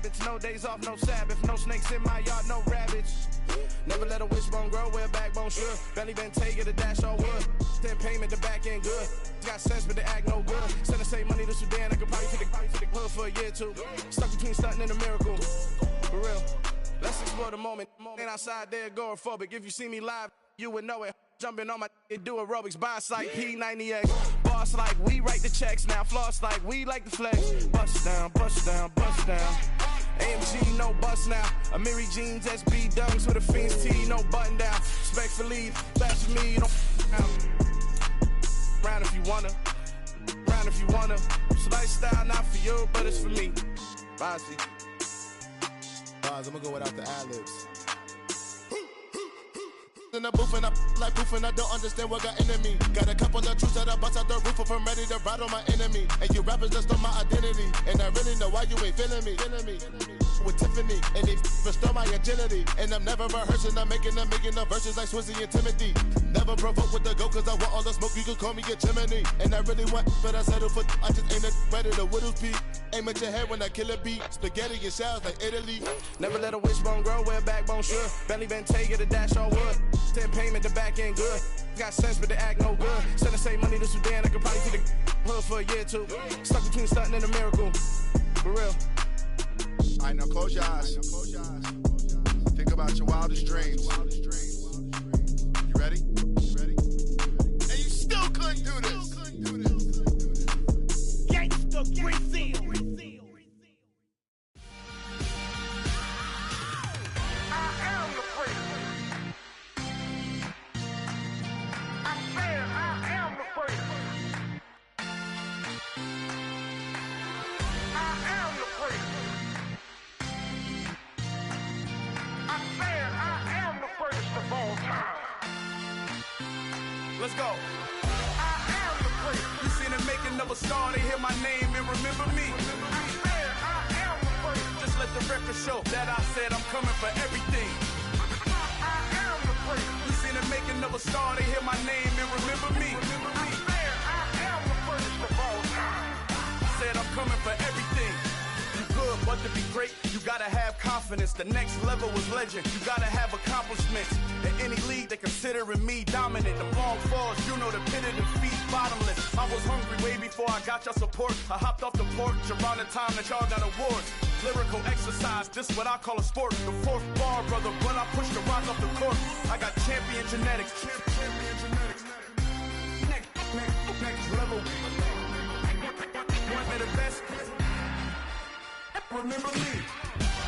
It's no days off, no Sabbath, no snakes in my yard, no rabbits. Never let a wishbone grow where a backbone should. Belly been take it, a dash all wood. Then payment, the back end good. Got sense, but the act no good. Send the same money to Sudan, I could probably take the hood for a year or two. Stuck between stunting and a miracle. For real. Let's explore the moment. Ain't outside there agoraphobic. If you see me live, you would know it. Jumping on my do aerobics, boss like P90X. Boss like we write the checks now. Floss like we like the flex. Bust down, bust down, bust down. AMG, no bust now. Amiri jeans, SB dunks with a Fiends T, no button down. Respectfully, that's for me, you don't round if you wanna. Round if you wanna. It's lifestyle, not for you, but it's for me. Bossy. I'm gonna go without the ad-libs. In the booth and I like proof and I don't understand what got into me. Got a couple of truths that I bust out the roof if I'm ready to ride on my enemy. And you rappers just stole my identity, and I really know why you ain't feeling me. With Tiffany, and they restore my agility. And I'm never rehearsing, I'm making a million of verses like Swizzy and Timothy. Never provoke with the go, cause I want all the smoke, you can call me a chimney. And I really want, but I settle for, I just ain't ready to whittles beat. Aim at your head when I kill a beat. Spaghetti and shells like Italy. Never let a wishbone grow where a backbone should. Belly been take it, a dash all wood. Then payment, the back end good. Got sense, but the act no good. Send the same money to Sudan, I could probably take the hood for a year or two. Stuck between stunting and a miracle. For real. Alright, now close your eyes. Think about your wildest dreams. You ready? And you still couldn't do this. Gangsta Brazil. I am the prince. I said I am the prince. I am the prince. I said I am the first of all time. Let's go. I am the prince. You seen the making of a star, they hear my name and remember me. I said I am the first. Just let the record show that I said I'm coming for everything. I am the prince. You seen the making of a star, they hear my name and remember me. I said I am the first of all time. Said I'm coming for everything. You good, but to be great, you gotta have confidence. The next level was legend. You gotta have accomplishments. In any league, they considering me dominant. The long falls, you know the pit of defeat, bottomless. I was hungry way before I got your support. I hopped off the porch around the time that y'all got awards. Lyrical exercise, this what I call a sport. The fourth bar, brother, when I push the rock off the court. I got champion genetics. Next level. One of the best. Remember me.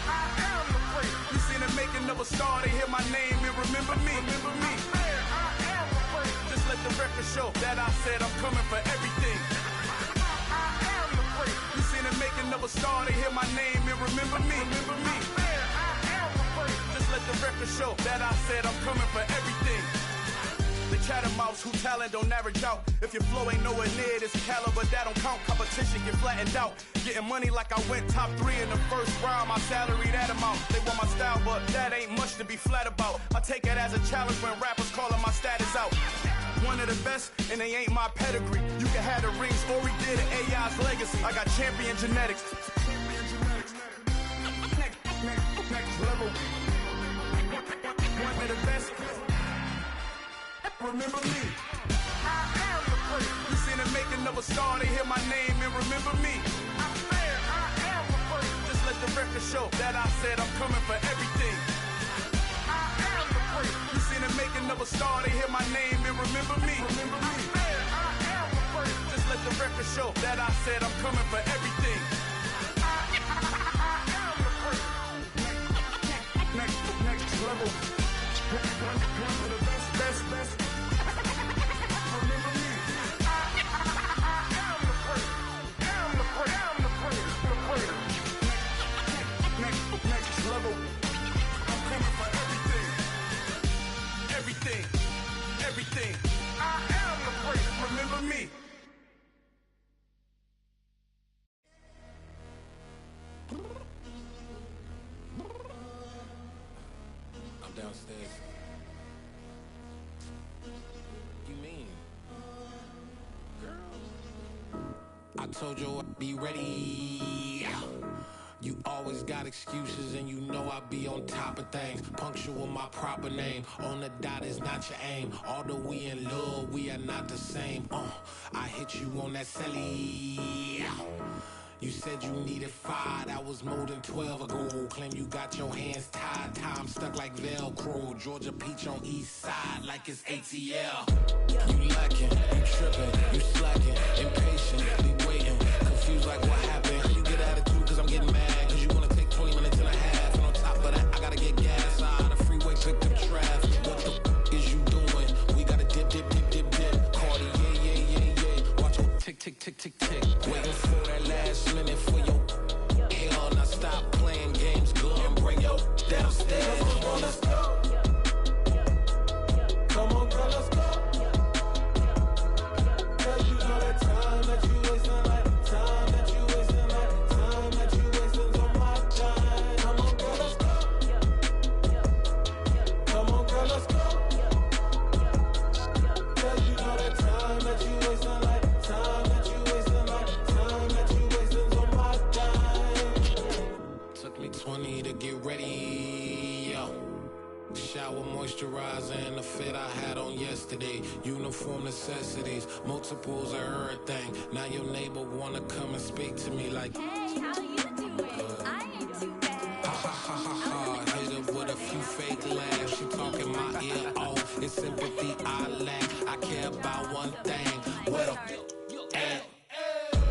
I am the prince. You seen the making of a star, they hear my name and remember me. Remember me. I said I am the prince. Just let the record show that I said I'm coming for everything. I am the prince. You seen the making of a star, they hear my name and remember me. Remember me. I said I am the prince. Just let the record show that I said I'm coming for everything. The chattermouths who talent don't average out. If your flow ain't nowhere near this caliber, that don't count. Competition get flattened out. Getting money like I went top 3 in the first round. My salary that amount. They want my style, but that ain't much to be flat about. I take it as a challenge when rappers calling my status out. One of the best, and they ain't my pedigree. You can have the rings, or we did AI's legacy. I got champion genetics. Next level. One of the best. Remember me. I am the prince. You seen the making of a star, they hear my name and remember me. I said I am the prince. Just let the record show that I said I'm coming for everything. I am the prince. You seen the making of a star, they hear my name and remember me. Remember me. I said I am the prince. Just let the record show that I said I'm coming for everything. I am the prince. Next level. One of the best. Remember me. I am the prince. I'm the prince. I'm the prince. The prince. Next level. I'm coming for everything. Everything. I am the prince. Remember me. I'm downstairs. You mean? Girl, I told you I'd be ready. You always got excuses and you know I be on top of things. Punctual my proper name. On the dot is not your aim. Although we in love, we are not the same. I hit you on that celly. You said you needed 5, that was more than 12 ago. Claim you got your hands tied, time stuck like Velcro. Georgia Peach on east side like it's ATL. You lacking, you tripping, you slacking, impatient, be waiting, confused like what happened. How you get attitude cause I'm getting mad, cause you wanna take 20 minutes and a half. And on top of that, I gotta get gas out of the freeway, pick up traffic. What the is you doing? We gotta dip, dip, dip, dip, dip. Cardi, yeah. Watch your tick, tick, tick, tick, tick. Waiting for that last minute for your hell. Now stop playing games, go and bring your downstairs. Come on, let's go. Come on, girl, let's go. Cause you know that time that you wasting, like time that you wasting, like time that you wasting on my time. Come on, girl, let's go. Come on, girl, let's go. Cause you know that time that you wasting, like time that you wasting, like time that you wasting on my time. Took me 20 to get ready, yo. Shower, moisturizer, and the fit I had on yesterday. Uniform necessities, multiples of everything. Now your neighbor wanna come and speak to me like, Hey, how you doing? I ain't too bad. ha ha ha ha ha. Hit her with a few fake laughs. She talking my ear off. It's sympathy I lack. I care about one thing. What up?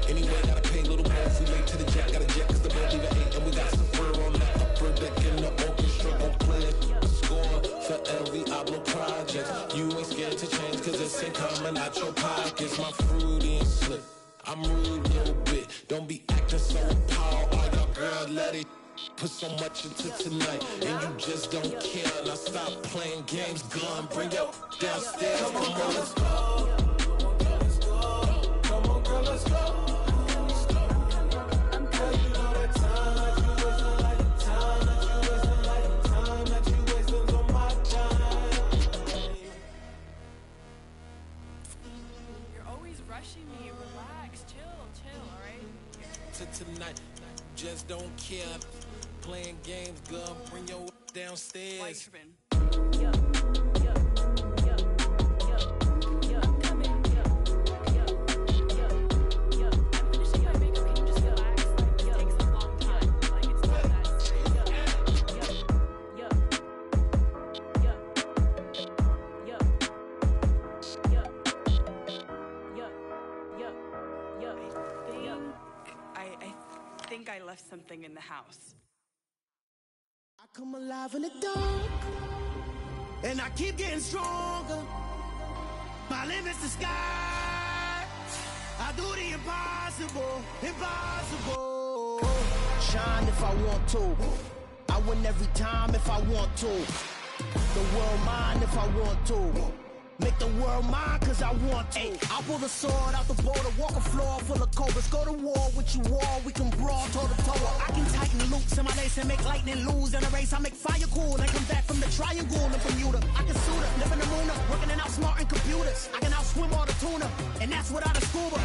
Anyway, gotta pay a little more if we late to the jet. Got a jet cause the boat even ate. And we got some fur on that upper deck in the orchestra. Gon' play a score for every Ablo project. You ain't scared to change cause it's ain't coming out your pockets. My fruity and slip. I'm rude a little bit. Don't be acting so appalled. All y'all girl, let it put so much into tonight. And you just don't care. Now stop playing games. Gun, bring your downstairs. Come on, let's go. Come on, girl, let's go. Me, relax, chill, all right? To tonight, just don't care. Playing games, gun, bring your downstairs. Why you tripping? I'm coming. I'm finishing my makeup. Can you just relax? Like, it takes a long time. Like, it's not that serious. I think I left something in the house. I come alive in the dark, and I keep getting stronger. My limit's the sky. I do the impossible, impossible. Shine if I want to. I win every time if I want to. The world mine if I want to. Make the world mine cause I want to. I pull the sword out the border, walk a floor full of cobras. Go to war with you all, we can brawl toe to toe. I can tighten loops in my lace and make lightning lose. In a race I make fire cool and come back from the triangle in Bermuda. I can suit up, live in the moon up, working and outsmarting computers. I can outswim all the tuna, and that's without a scuba.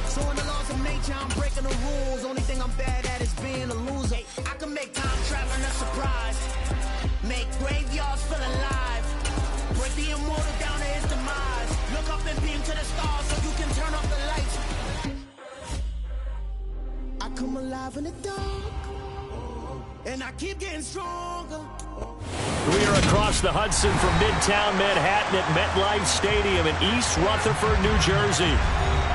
So in the laws of nature I'm breaking the rules. Only thing I'm bad at is being a loser. I can make time traveling a surprise, make graveyards feel alive. Break the immortal down to his demise. Look up and beam to the stars so you can turn off the lights. I come alive in the dark, and I keep getting stronger. We are across the Hudson from Midtown Manhattan at MetLife Stadium in East Rutherford, New Jersey.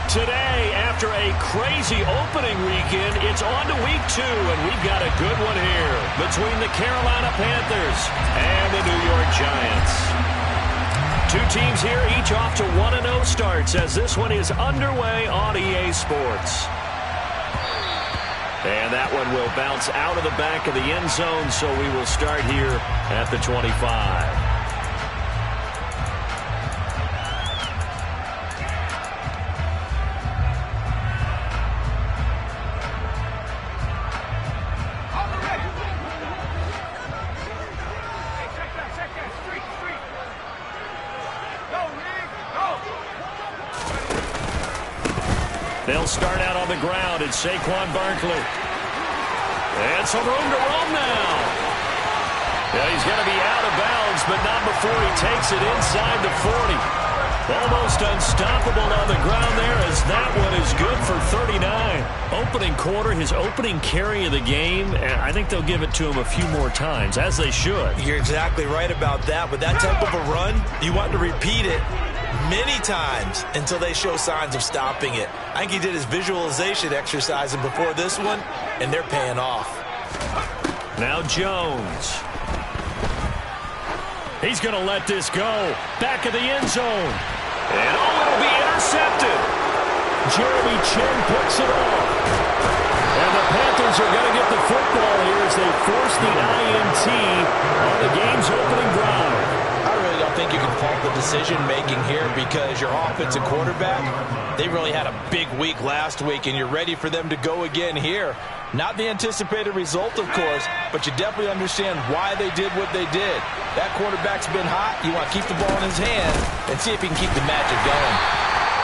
Today, after a crazy opening weekend, it's on to week 2, and we've got a good one here between the Carolina Panthers and the New York Giants. Two teams here, each off to 1-0 starts as this one is underway on EA Sports. And that one will bounce out of the back of the end zone, so we will start here at the 25. They'll start out on the ground. It's Saquon Barkley. And some room to roam now. Yeah, he's going to be out of bounds, but not before he takes it inside the 40. Almost unstoppable on the ground there, as that one is good for 39. Opening quarter, his opening carry of the game, and I think they'll give it to him a few more times, as they should. You're exactly right about that. With that type of a run, you want to repeat it many times until they show signs of stopping it. I think he did his visualization exercising before this one, and they're paying off. Now Jones. He's going to let this go. Back of the end zone. And it'll be intercepted. Jeremy Chin picks it off. And the Panthers are going to get the football here as they force the INT on the game's opening drive. I really don't think you can fault the decision-making here, because your offensive quarterback, they really had a big week last week, and you're ready for them to go again here. Not the anticipated result, of course, but you definitely understand why they did what they did. That quarterback's been hot. You want to keep the ball in his hand and see if he can keep the magic going.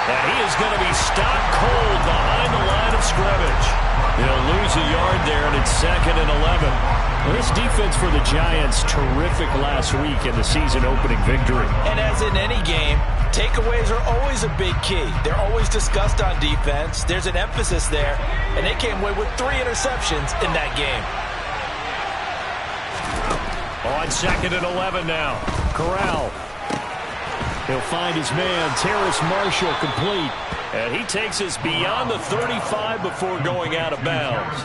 And he is going to be stopped cold behind the line of scrimmage. He'll lose a yard there, and it's 2nd and 11. Well, this defense for the Giants, terrific last week in the season-opening victory. And as in any game, takeaways are always a big key. They're always discussed on defense. There's an emphasis there, and they came away with 3 interceptions in that game. On 2nd and 11 now. Corral. He'll find his man, Terrace Marshall, complete. And he takes us beyond the 35 before going out of bounds.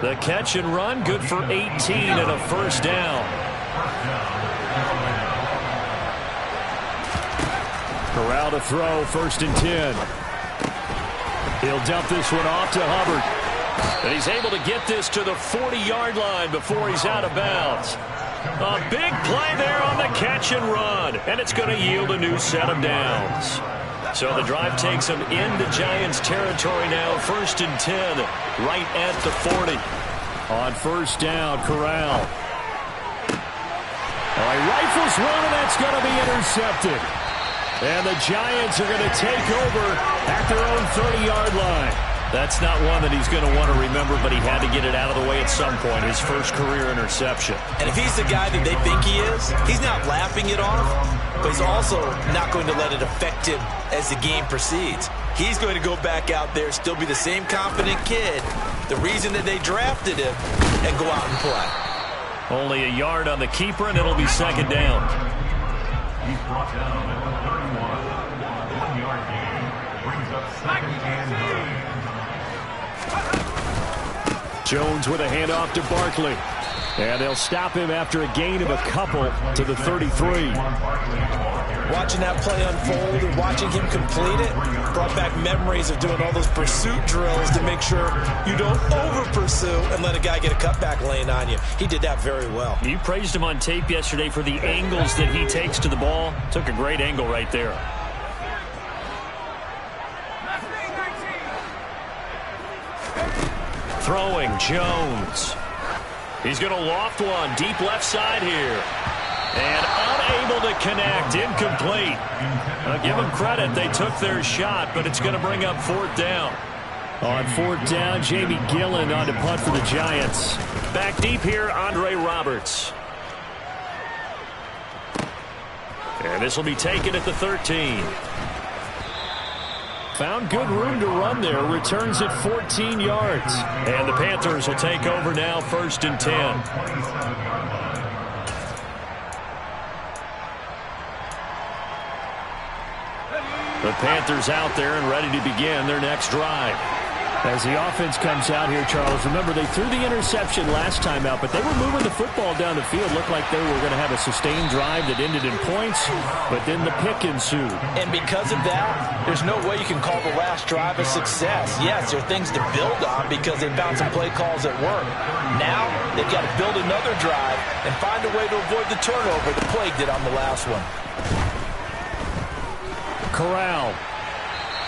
The catch and run, good for 18 and a first down. Corral to throw, 1st and 10. He'll dump this one off to Hubbard. And he's able to get this to the 40-yard line before he's out of bounds. A big play there on the catch and run, and it's going to yield a new set of downs. So the drive takes them into Giants territory now, 1st and 10, right at the 40. On 1st down, Corral. He rifles one, and that's going to be intercepted. And the Giants are going to take over at their own 30-yard line. That's not one that he's going to want to remember, but he had to get it out of the way at some point, his first career interception. And if he's the guy that they think he is, he's not laughing it off, but he's also not going to let it affect him as the game proceeds. He's going to go back out there, still be the same confident kid, the reason that they drafted him, and go out and play. Only a yard on the keeper, and it'll be 2nd down. He's brought down at the 31. 1-yard gain brings up 2nd and 9. Jones with a handoff to Barkley. And they'll stop him after a gain of a couple to the 33. Watching that play unfold and watching him complete it brought back memories of doing all those pursuit drills to make sure you don't over-pursue and let a guy get a cutback lane on you. He did that very well. You praised him on tape yesterday for the angles that he takes to the ball. Took a great angle right there. Throwing, Jones. He's going to loft one deep left side here. And unable to connect, incomplete. Give them credit, they took their shot, but it's going to bring up 4th down. On 4th down, Jamie Gillen on to punt for the Giants. Back deep here, Andre Roberts. And this will be taken at the 13. Found good room to run there. Returns at 14 yards. And the Panthers will take over now, 1st and 10. The Panthers out there and ready to begin their next drive. As the offense comes out here, Charles, remember they threw the interception last time out, but they were moving the football down the field. Looked like they were going to have a sustained drive that ended in points, but then the pick ensued. And because of that, there's no way you can call the last drive a success. Yes, there are things to build on because they found some play calls at work. Now, they've got to build another drive and find a way to avoid the turnover the plague did on the last one. Corral.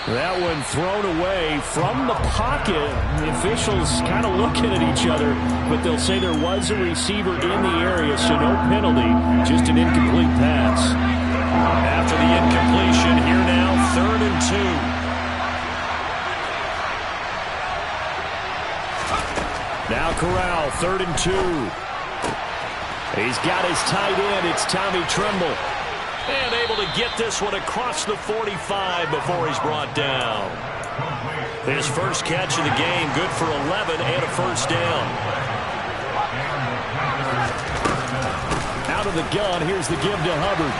That one thrown away from the pocket. The officials kind of looking at each other, but they'll say there was a receiver in the area, so no penalty, just an incomplete pass. After the incompletion, here now, 3rd and 2. Now Corral, 3rd and 2. He's got his tight end. It's Tommy Tremble. And able to get this one across the 45 before he's brought down. His first catch of the game, good for 11 and a first down. Out of the gun, here's the give to Hubbard.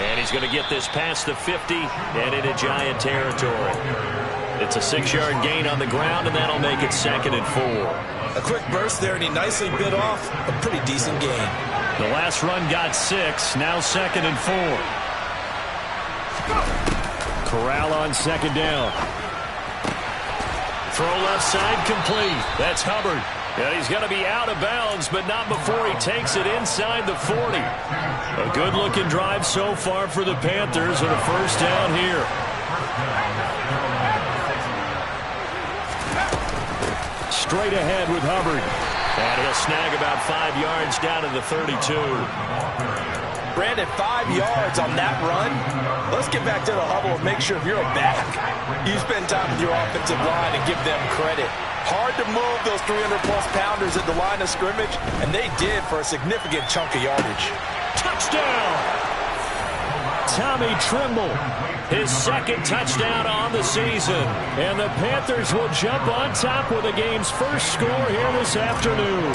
And he's going to get this past the 50 and into Giant territory. It's a 6-yard gain on the ground, and that'll make it 2nd and 4. A quick burst there, and he nicely bit off a pretty decent gain. The last run got 6, now 2nd and 4. Corral on 2nd down. Throw left side complete. That's Hubbard. And he's going to be out of bounds, but not before he takes it inside the 40. A good-looking drive so far for the Panthers and a first down here. Straight ahead with Hubbard. And he'll snag about 5 yards down to the 32. Brandon, 5 yards on that run. Let's get back to the huddle and make sure if you're a back, you spend time with your offensive line and give them credit. Hard to move those 300-plus pounders at the line of scrimmage, and they did for a significant chunk of yardage. Touchdown! Tommy Tremble, his 2nd touchdown on the season. And the Panthers will jump on top with the game's first score here this afternoon.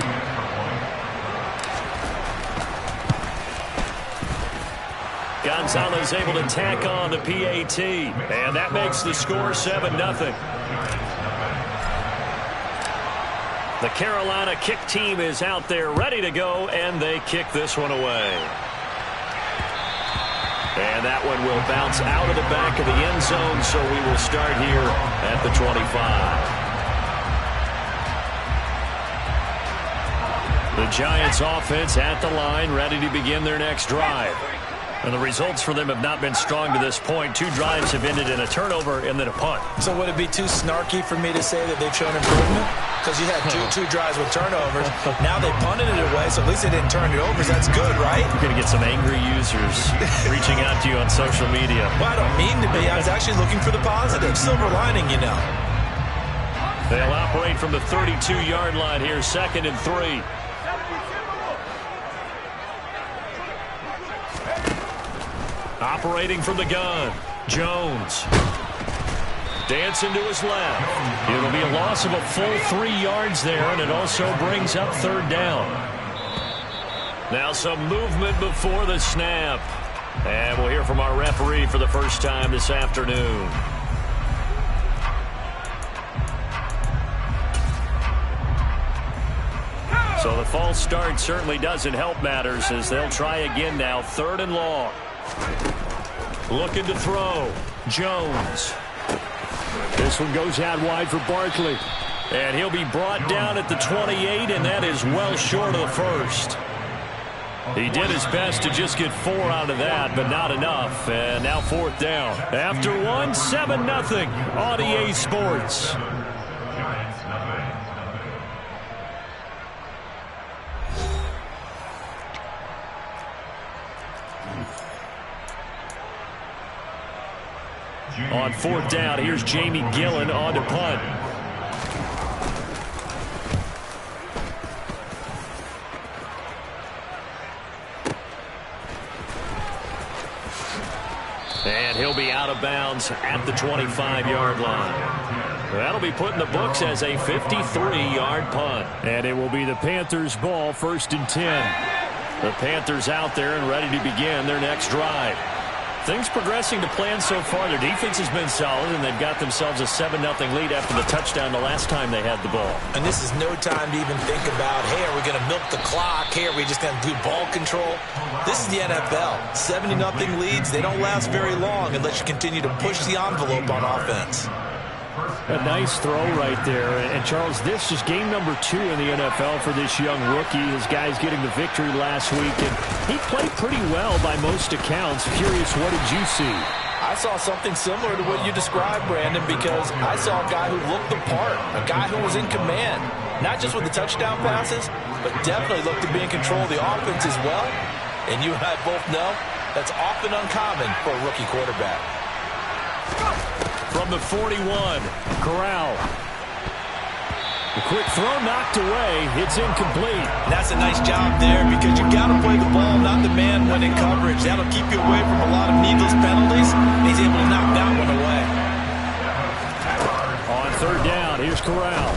Gonzalez able to tack on the PAT. And that makes the score 7-0. The Carolina kick team is out there ready to go, and they kick this one away. And that one will bounce out of the back of the end zone, so we will start here at the 25. The Giants offense at the line, ready to begin their next drive. And the results for them have not been strong to this point. 2 drives have ended in a turnover and then a punt. So would it be too snarky for me to say that they've shown improvement? Because you had two drives with turnovers. Now they punted it away, so at least they didn't turn it over. So that's good, right? You're going to get some angry users reaching out to you on social media. Well, I don't mean to be. I was actually looking for the positive. Silver lining, you know. They'll operate from the 32-yard line here, 2nd and 3. Operating from the gun, Jones. Dancing to his left. It'll be a loss of a full 3 yards there, and it also brings up 3rd down. Now some movement before the snap. And we'll hear from our referee for the first time this afternoon. So the false start certainly doesn't help matters as they'll try again now, 3rd and long. Looking to throw. Jones. This one goes out wide for Barkley. And he'll be brought down at the 28, and that is well short of the first. He did his best to just get 4 out of that, but not enough. And now 4th down. After 1, 7-0 on EA Sports. On 4th down, here's Jamie Gillen on to punt. And he'll be out of bounds at the 25-yard line. That'll be put in the books as a 53-yard punt. And it will be the Panthers' ball, 1st and 10. The Panthers out there and ready to begin their next drive. Things progressing to plan so far. Their defense has been solid, and they've got themselves a 7-0 lead after the touchdown the last time they had the ball. And this is no time to even think about, hey, are we going to milk the clock? Hey, are we just going to do ball control? This is the NFL. 70-0 leads, they don't last very long unless you continue to push the envelope on offense. A nice throw right there. And, Charles, this is game number 2 in the NFL for this young rookie. His guys getting the victory last week, and he played pretty well by most accounts. Curious, what did you see? I saw something similar to what you described, Brandon, because I saw a guy who looked the part, a guy who was in command, not just with the touchdown passes, but definitely looked to be in control of the offense as well. And you and I both know that's often uncommon for a rookie quarterback. From the 41, Corral. The quick throw knocked away. It's incomplete. And that's a nice job there because you got to play the ball, not the man when in coverage. That'll keep you away from a lot of needless penalties. And he's able to knock that one away. On third down, here's Corral.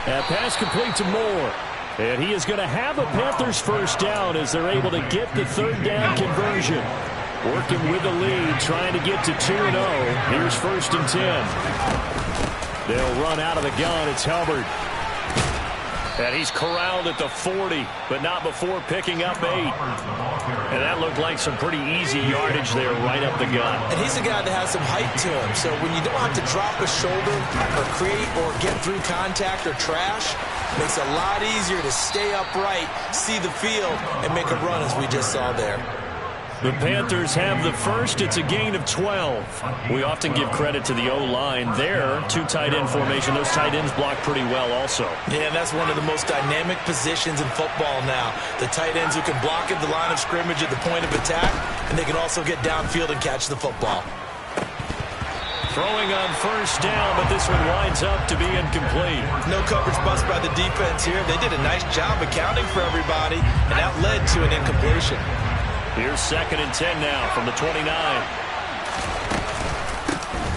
That pass complete to Moore. And he is going to have a Panthers first down as they're able to get the third down conversion. Working with the lead, trying to get to 2-0. Here's 1st and 10. They'll run out of the gun. It's Hubbard. And he's corralled at the 40, but not before picking up 8. And that looked like some pretty easy yardage there right up the gut. And he's a guy that has some height to him. So when you don't have to drop a shoulder or create or get through contact or trash, it makes it a lot easier to stay upright, see the field, and make a run as we just saw there. The Panthers have the first. It's a gain of 12. We often give credit to the O-line there. 2 tight end formation. Those tight ends block pretty well also. Yeah, and that's one of the most dynamic positions in football now. The tight ends who can block at the line of scrimmage at the point of attack, and they can also get downfield and catch the football. Throwing on first down, but this one winds up to be incomplete. No coverage bust by the defense here. They did a nice job accounting for everybody, and that led to an incompletion. Here's 2nd and 10 now from the 29.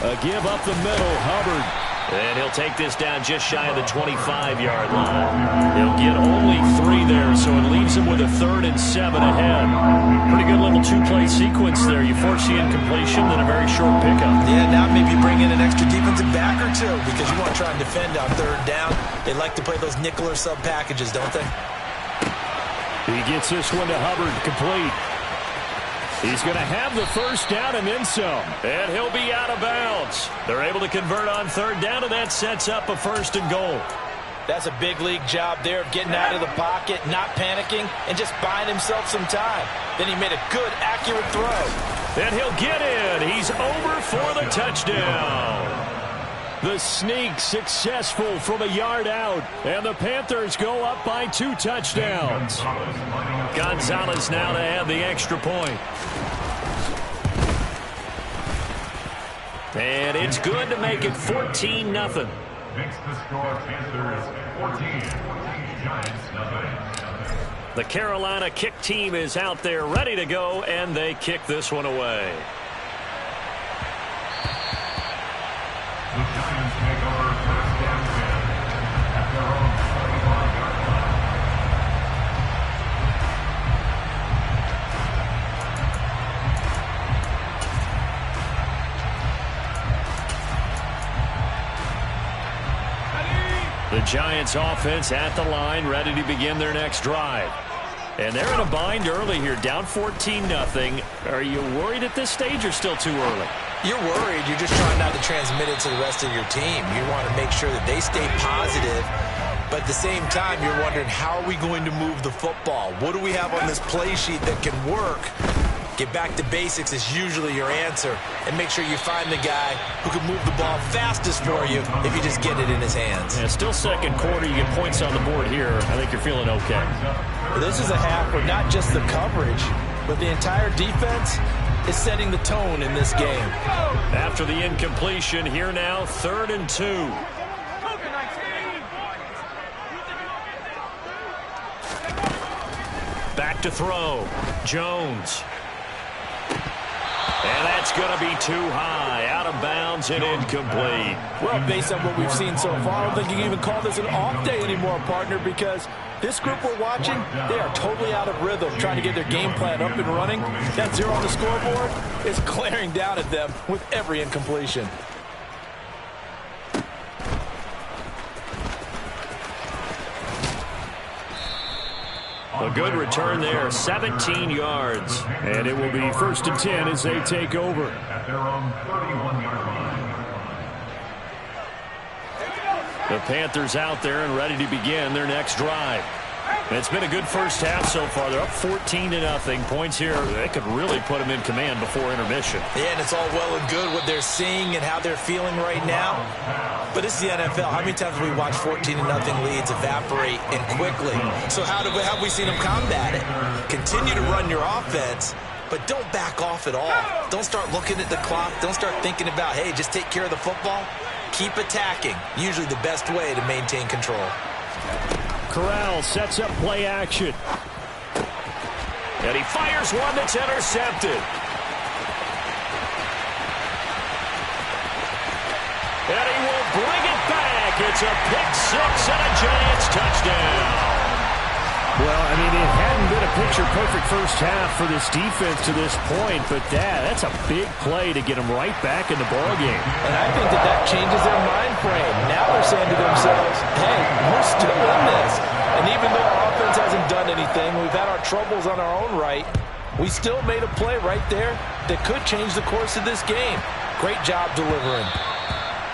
A give up the middle, Hubbard. And he'll take this down just shy of the 25-yard line. He'll get only 3 there, so it leaves him with a 3rd and 7 ahead. Pretty good little 2-play sequence there. You force the incompletion, then a very short pickup. Yeah, now maybe bring in an extra defensive back or 2 because you want to try and defend on 3rd down. They like to play those nickel or sub packages, don't they? He gets this one to Hubbard, complete. He's going to have the first down and then some. And he'll be out of bounds. They're able to convert on 3rd down, and that sets up a 1st and goal. That's a big league job there of getting out of the pocket, not panicking, and just buying himself some time. Then he made a good, accurate throw. And he'll get in. He's over for the touchdown. The sneak successful from a yard out. And the Panthers go up by 2 touchdowns. Gonzalez now to have the extra point. And it's good to make it 14-0. Makes the score Panthers 14, Giants 0. The Carolina kick team is out there ready to go, and they kick this one away. The Giants take over 1st and 10 at their own 31-yard line. The Giants offense at the line, ready to begin their next drive. And they're in a bind early here, down 14-0. Are you worried at this stage or still too early? You're worried. You're just trying not to transmit it to the rest of your team. You want to make sure that they stay positive. But at the same time, you're wondering, how are we going to move the football? What do we have on this play sheet that can work? Get back to basics is usually your answer. And make sure you find the guy who can move the ball fastest for you if you just get it in his hands. Yeah, still 2nd quarter. You get points on the board here. I think you're feeling okay. This is a half where not just the coverage, but the entire defense is setting the tone in this game. After the incompletion, here now, 3rd and 2. Back to throw. Jones. And that's going to be too high. Out of bounds and incomplete. Well, based on what we've seen so far, I don't think you can even call this an off day anymore, partner, because this group we're watching, they are totally out of rhythm, trying to get their game plan up and running. That 0 on the scoreboard is glaring down at them with every incompletion. A good return there, 17 yards. And it will be 1st and 10 as they take over. At their own 31-yard line. The Panthers out there and ready to begin their next drive. And it's been a good first half so far. They're up 14-0. Points here, they could really put them in command before intermission. Yeah, and it's all well and good what they're seeing and how they're feeling right now. But it's the NFL. How many times have we watched 14-0 leads evaporate and quickly? So how have we seen them combat it? Continue to run your offense, but don't back off at all. Don't start looking at the clock. Don't start thinking about, hey, just take care of the football. keep attacking. Usually the best way to maintain control. Corral sets up play action. And he fires one that's intercepted. And he will bring it back. It's a pick-6 and a Giants touchdown. Well, I mean, it hadn't been a picture-perfect first half for this defense to this point, but that's a big play to get them right back in the ballgame. And I think that changes their mind frame. Now they're saying to themselves, hey, we're still in this. And even though our offense hasn't done anything, we've had our troubles on our own right, we still made a play right there that could change the course of this game. Great job delivering.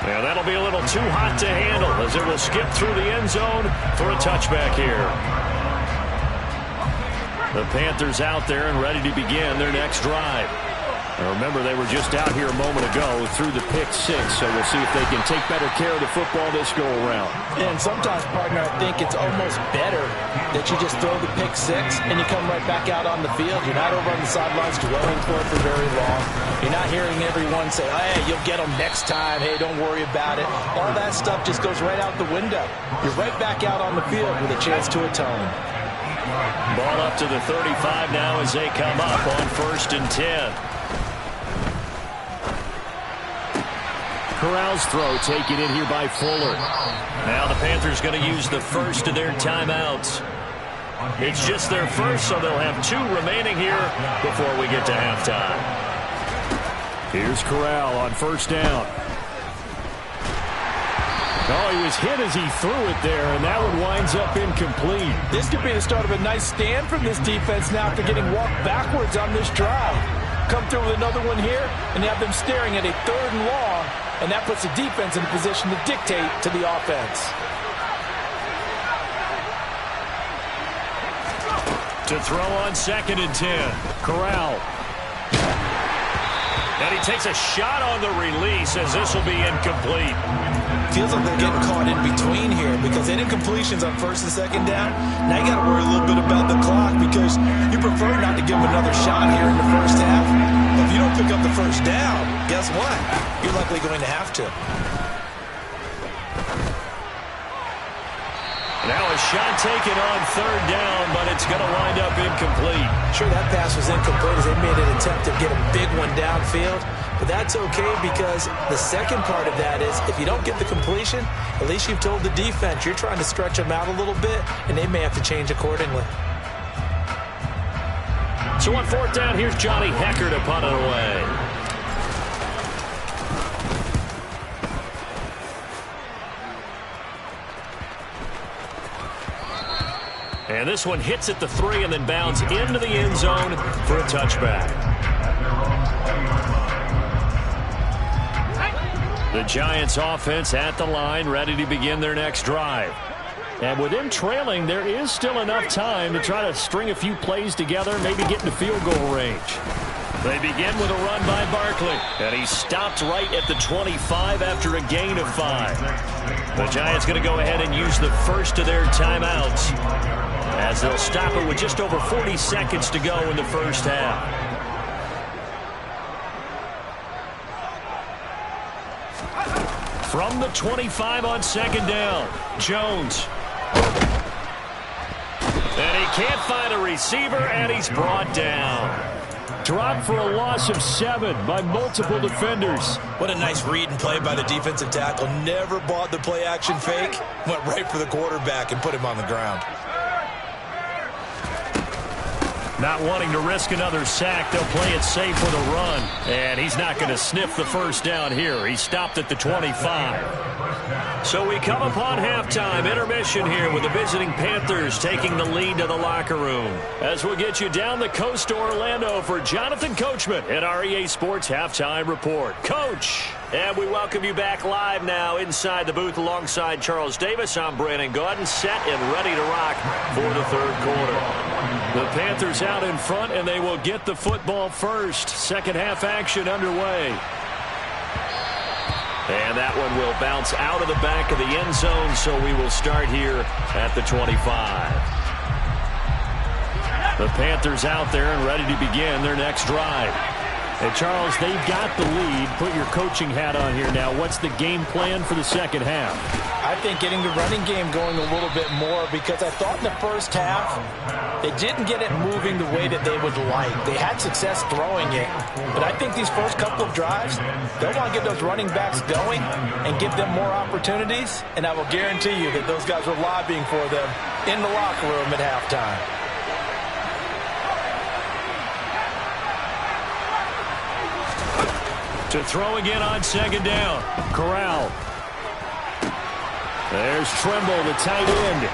Yeah, that'll be a little too hot to handle as it will skip through the end zone for a touchback here. The Panthers out there and ready to begin their next drive. Now remember, they were just out here a moment ago through the pick-6, so we'll see if they can take better care of the football this go-around. And sometimes, partner, I think it's almost better that you just throw the pick-6 and you come right back out on the field. You're not over on the sidelines dwelling for it for very long. You're not hearing everyone say, hey, you'll get them next time. Hey, don't worry about it. All that stuff just goes right out the window. You're right back out on the field with a chance to atone. Ball up to the 35 now as they come up on 1st and 10. Corral's throw taken in here by Fuller. Now the Panthers going to use the first of their timeouts. It's just their first, so they'll have 2 remaining here before we get to halftime. Here's Corral on 1st down. Oh, he was hit as he threw it there, and that one winds up incomplete. This could be the start of a nice stand from this defense now after getting walked backwards on this drive. Come through with another one here, and you have them staring at a 3rd and long, and that puts the defense in a position to dictate to the offense. To throw on 2nd and 10, Corral. And he takes a shot on the release as this will be incomplete. Feels like they're getting caught in between here because they did completions on 1st and 2nd down. Now you got to worry a little bit about the clock because you prefer not to give them another shot here in the first half. But if you don't pick up the 1st down, guess what? You're likely going to have to. Now a shot taken on 3rd down, but it's going to wind up incomplete. Sure, that pass was incomplete as they made an attempt to get a big one downfield. But that's okay because the second part of that is if you don't get the completion, at least you've told the defense you're trying to stretch them out a little bit, and they may have to change accordingly. So on 4th down, here's Johnny Hecker to punt it away. And this one hits at the 3 and then bounds into the end zone for a touchback. The Giants offense at the line, ready to begin their next drive. And with them trailing, there is still enough time to try to string a few plays together, maybe get into field goal range. They begin with a run by Barkley, and he stopped right at the 25 after a gain of 5. The Giants going to go ahead and use the first of their timeouts as they'll stop it with just over 40 seconds to go in the first half. From the 25 on 2nd down, Jones. And he can't find a receiver, and he's brought down. Dropped for a loss of 7 by multiple defenders. What a nice read and play by the defensive tackle. Never bought the play-action fake. Went right for the quarterback and put him on the ground. Not wanting to risk another sack, they'll play it safe with a run. And he's not going to sniff the 1st down here. He stopped at the 25. So we come upon halftime intermission here with the visiting Panthers taking the lead to the locker room. As we'll get you down the coast to Orlando for Jonathan Coachman at our EA Sports Halftime Report. Coach! And we welcome you back live now inside the booth alongside Charles Davis. I'm Brandon Gaudin, set and ready to rock for the 3rd quarter. The Panthers out in front, and they will get the football first. Second half action underway. And that one will bounce out of the back of the end zone, so we will start here at the 25. The Panthers out there and ready to begin their next drive. And Charles, they've got the lead. Put your coaching hat on here now. What's the game plan for the second half? I think getting the running game going a little bit more, because I thought in the first half they didn't get it moving the way that they would like. They had success throwing it, but I think these first couple of drives, they'll want to get those running backs going and give them more opportunities, and I will guarantee you that those guys were lobbying for them in the locker room at halftime. To throw again on second down. Corral. There's Trimble, the tight end.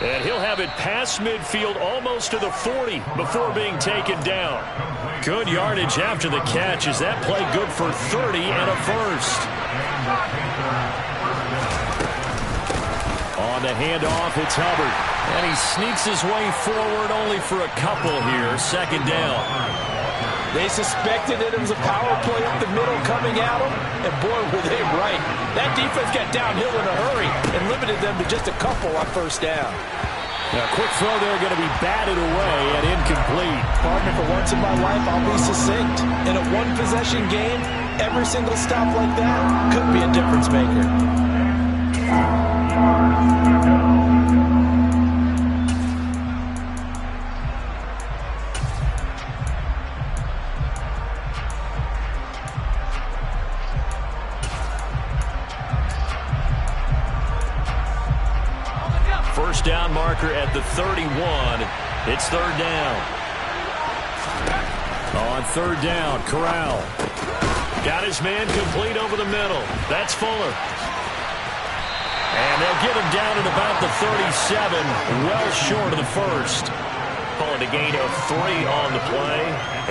And he'll have it past midfield almost to the 40 before being taken down. Good yardage after the catch. Is that play good for 30 and a first? On the handoff, it's Hubbard. And he sneaks his way forward only for a couple here. Second down. They suspected that it was a power play up the middle coming at them, and boy, were they right. That defense got downhill in a hurry and limited them to just a couple on first down. Now, quick throw there, going to be batted away and incomplete. Partner, for once in my life, I'll be succinct. In a one-possession game, every single stop like that could be a difference maker. First down marker at the 31. It's third down. On third down, Corral. Got his man complete over the middle. That's Fuller. And they'll get him down at about the 37, well short of the first. Calling a gain of 3 on the play.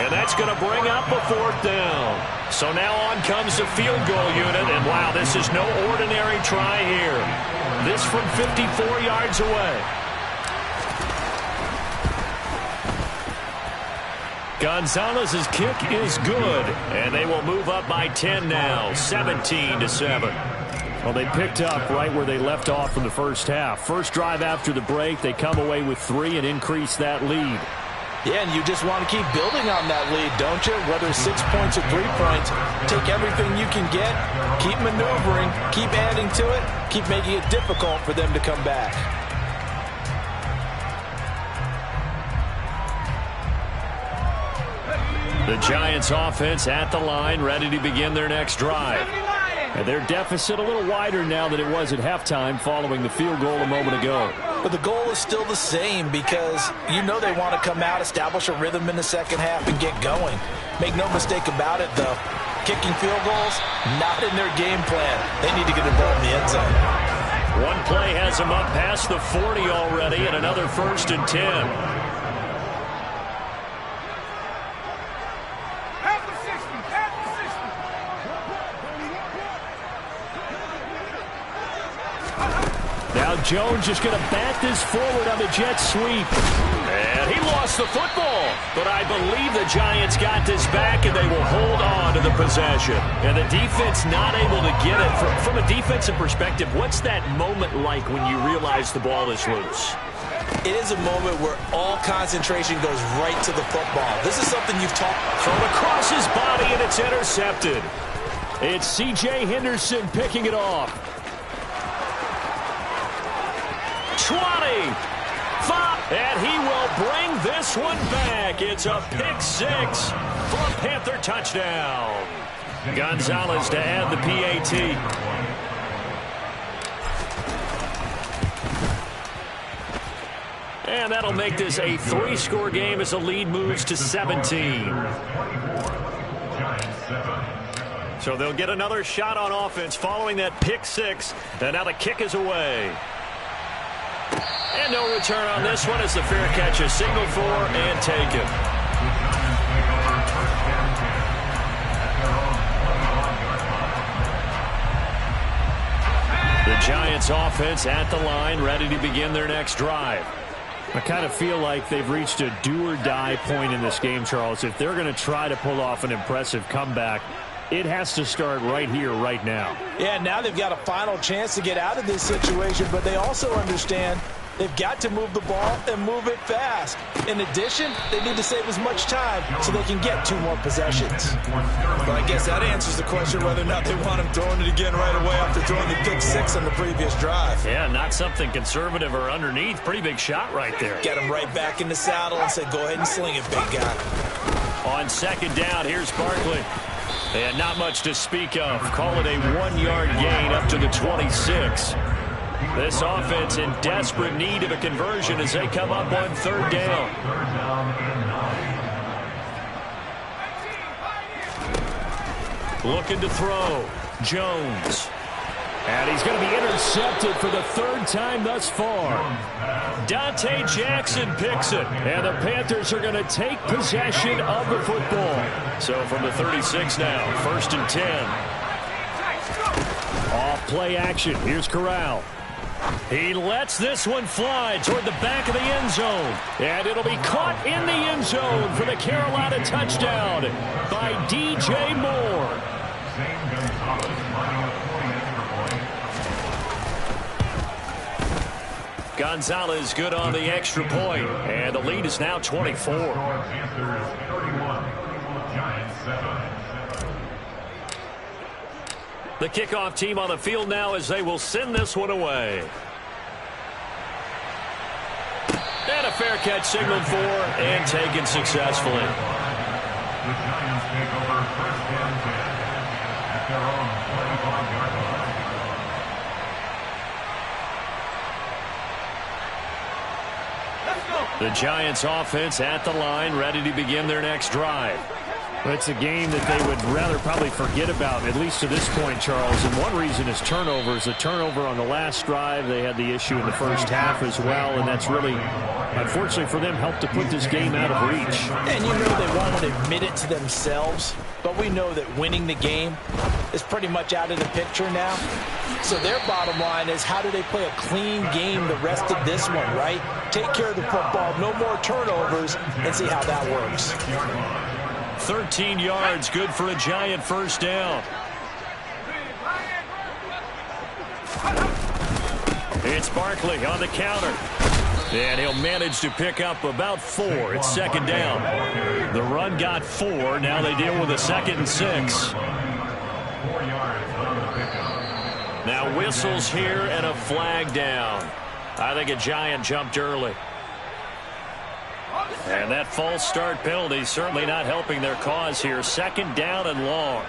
And that's going to bring up a fourth down. So now on comes the field goal unit. And wow, this is no ordinary try here. This from 54 yards away. Gonzalez's kick is good, and they will move up by 10 now, 17-7. Well, they picked up right where they left off from the first half. First drive after the break, they come away with 3 and increase that lead. Yeah, and you just want to keep building on that lead, don't you? Whether 6 points or 3 points, take everything you can get, keep maneuvering, keep adding to it, keep making it difficult for them to come back. The Giants offense at the line, ready to begin their next drive. And their deficit a little wider now than it was at halftime following the field goal a moment ago. But the goal is still the same, because you know they want to come out, establish a rhythm in the second half, and get going. Make no mistake about it, though. Kicking field goals, not in their game plan. They need to get involved in the end zone. One play has them up past the 40 already, and another first and 10. Now Jones is going to bat this forward on the jet sweep. And he lost the football. But I believe the Giants got this back, and they will hold on to the possession. And the defense not able to get it. From a defensive perspective, what's that moment like when you realize the ball is loose? It is a moment where all concentration goes right to the football. This is something you've taught. Thrown across his body, and it's intercepted. It's C.J. Henderson picking it off. 20, 5, and he will bring this one back. It's a pick 6 for a Panther touchdown. Gonzalez to add the PAT. And that'll make this a 3-score game as the lead moves to 17. So they'll get another shot on offense following that pick 6, and now the kick is away. And no return on this one as the fair catch is signaled for and taken. The Giants offense at the line, ready to begin their next drive. I kind of feel like they've reached a do-or-die point in this game, Charles. If they're going to try to pull off an impressive comeback, it has to start right here, right now. Yeah, now they've got a final chance to get out of this situation, but they also understand They've got to move the ball and move it fast. In addition, they need to save as much time so they can get 2 more possessions. But I guess that answers the question whether or not they want him throwing it again right away after throwing the pick 6 on the previous drive. Yeah, not something conservative or underneath. Pretty big shot right there. Get him right back in the saddle and say, go ahead and sling it, big guy. On second down, here's Barkley. And not much to speak of. Call it a 1-yard gain up to the 26. This offense in desperate need of a conversion as they come up on third down. Looking to throw. Jones. And he's going to be intercepted for the 3rd time thus far. Dante Jackson picks it. And the Panthers are going to take possession of the football. So from the 36 now, 1st and 10. Off play action. Here's Corral. He lets this one fly toward the back of the end zone. And it'll be caught in the end zone for the Carolina touchdown by DJ Moore. Gonzalez good on the extra point. And the lead is now 24. The kickoff team on the field now as they will send this one away. And a fair catch signaled for and taken successfully. The Giants take over 1st and 10 at their own 25-yard line. The Giants offense at the line, ready to begin their next drive. It's a game that they would rather probably forget about, at least to this point, Charles. And one reason is turnovers. A turnover on the last drive. They had the issue in the first half as well, and that's really, unfortunately for them, helped to put this game out of reach. And you know they won't admit it to themselves, but we know that winning the game is pretty much out of the picture now. So their bottom line is, how do they play a clean game the rest of this one, right? Take care of the football, no more turnovers, and see how that works. 13 yards, good for a Giant 1st down. It's Barkley on the counter. And he'll manage to pick up about 4. It's 2nd down. The run got 4. Now they deal with a 2nd and 6. Now whistles here and a flag down. I think a Giant jumped early. And that false start penalty certainly not helping their cause here. 2nd down and long.